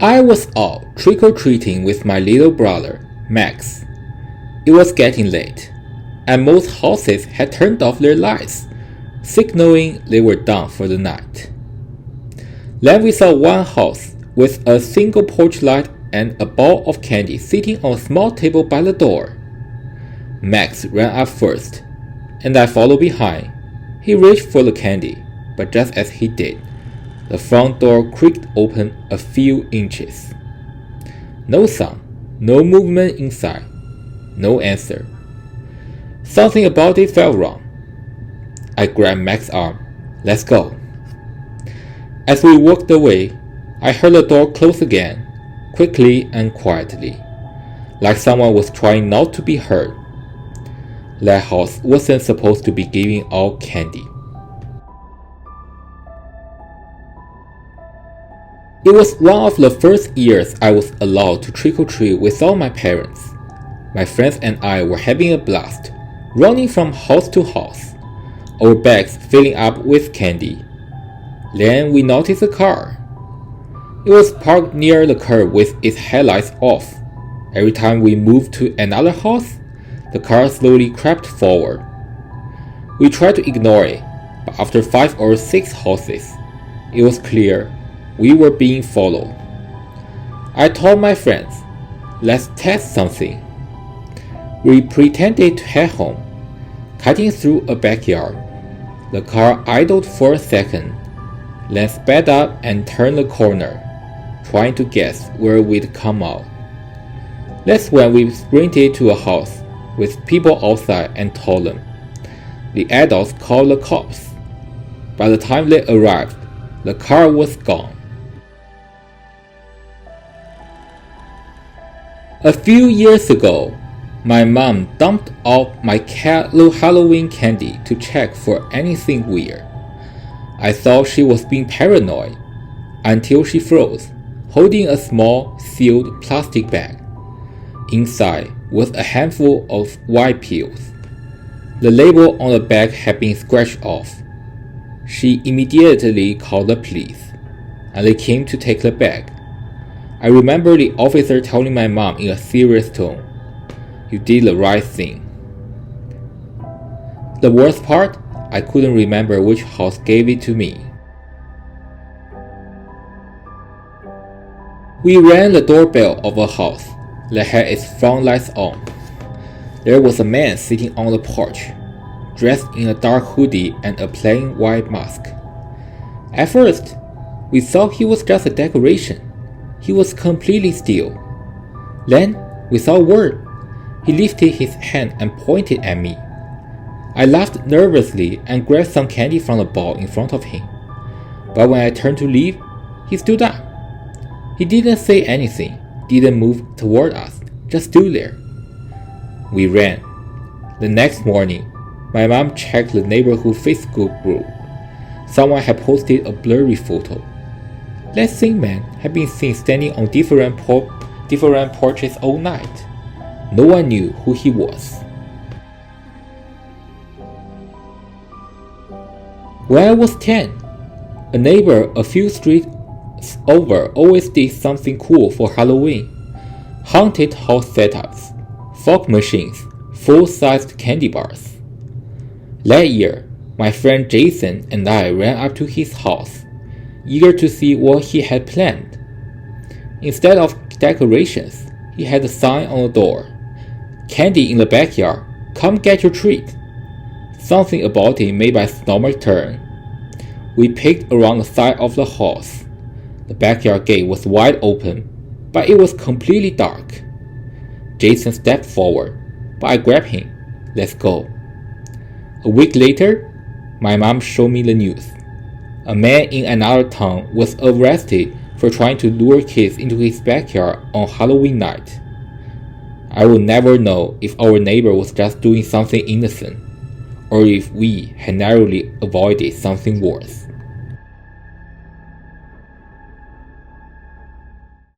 I was out trick-or-treating with my little brother, Max. It was getting late, and most houses had turned off their lights, signaling they were done for the night. Then we saw one house with a single porch light and a ball of candy sitting on a small table by the door. Max ran up first, and I followed behind. He reached for the candy, but just as he did, the front door creaked open a few inches. No sound, no movement inside, no answer. Something about it felt wrong. I grabbed Max's arm. Let's go. As we walked away, I heard the door close again, quickly and quietly, like someone was trying not to be heard. That house wasn't supposed to be giving out candy. It was one of the first years I was allowed to trick-or-treat without my parents. My friends and I were having a blast, running from house to house, our bags filling up with candy. Then we noticed a car. It was parked near the curb with its headlights off. Every time we moved to another house, the car slowly crept forward. We tried to ignore it, but after 5 or 6 houses, it was clear we were being followed. I told my friends, let's test something. We pretended to head home, cutting through a backyard. The car idled for a second, then sped up and turned the corner, trying to guess where we'd come out. That's when we sprinted to a house with people outside and told them. The adults called the cops. By the time they arrived, the car was gone. A few years ago, my mom dumped out my Halloween candy to check for anything weird. I thought she was being paranoid until she froze, holding a small, sealed plastic bag. Inside was a handful of white pills. The label on the bag had been scratched off. She immediately called the police, and they came to take the bag. I remember the officer telling my mom in a serious tone, "You did the right thing." The worst part, I couldn't remember which house gave it to me. We rang the doorbell of a house that had its front lights on. There was a man sitting on the porch, dressed in a dark hoodie and a plain white mask. At first, we thought he was just a decoration. He was completely still. Then, without a word, he lifted his hand and pointed at me. I laughed nervously and grabbed some candy from the bowl in front of him. But when I turned to leave, he stood up. He didn't say anything, didn't move toward us, just stood there. We ran. The next morning, my mom checked the neighborhood Facebook group. Someone had posted a blurry photo. That same man had been seen standing on different porches all night. No one knew who he was. When I was 10, a neighbor a few streets over always did something cool for Halloween. Haunted house setups, fog machines, full-sized candy bars. That year, my friend Jason and I ran up to his house, eager to see what he had planned. Instead of decorations, he had a sign on the door. "Candy in the backyard, come get your treat." Something about it made my stomach turn. We peeked around the side of the house. The backyard gate was wide open, but it was completely dark. Jason stepped forward, but I grabbed him. "Let's go." A week later, my mom showed me the news. A man in another town was arrested for trying to lure kids into his backyard on Halloween night. I will never know if our neighbor was just doing something innocent, or if we had narrowly avoided something worse.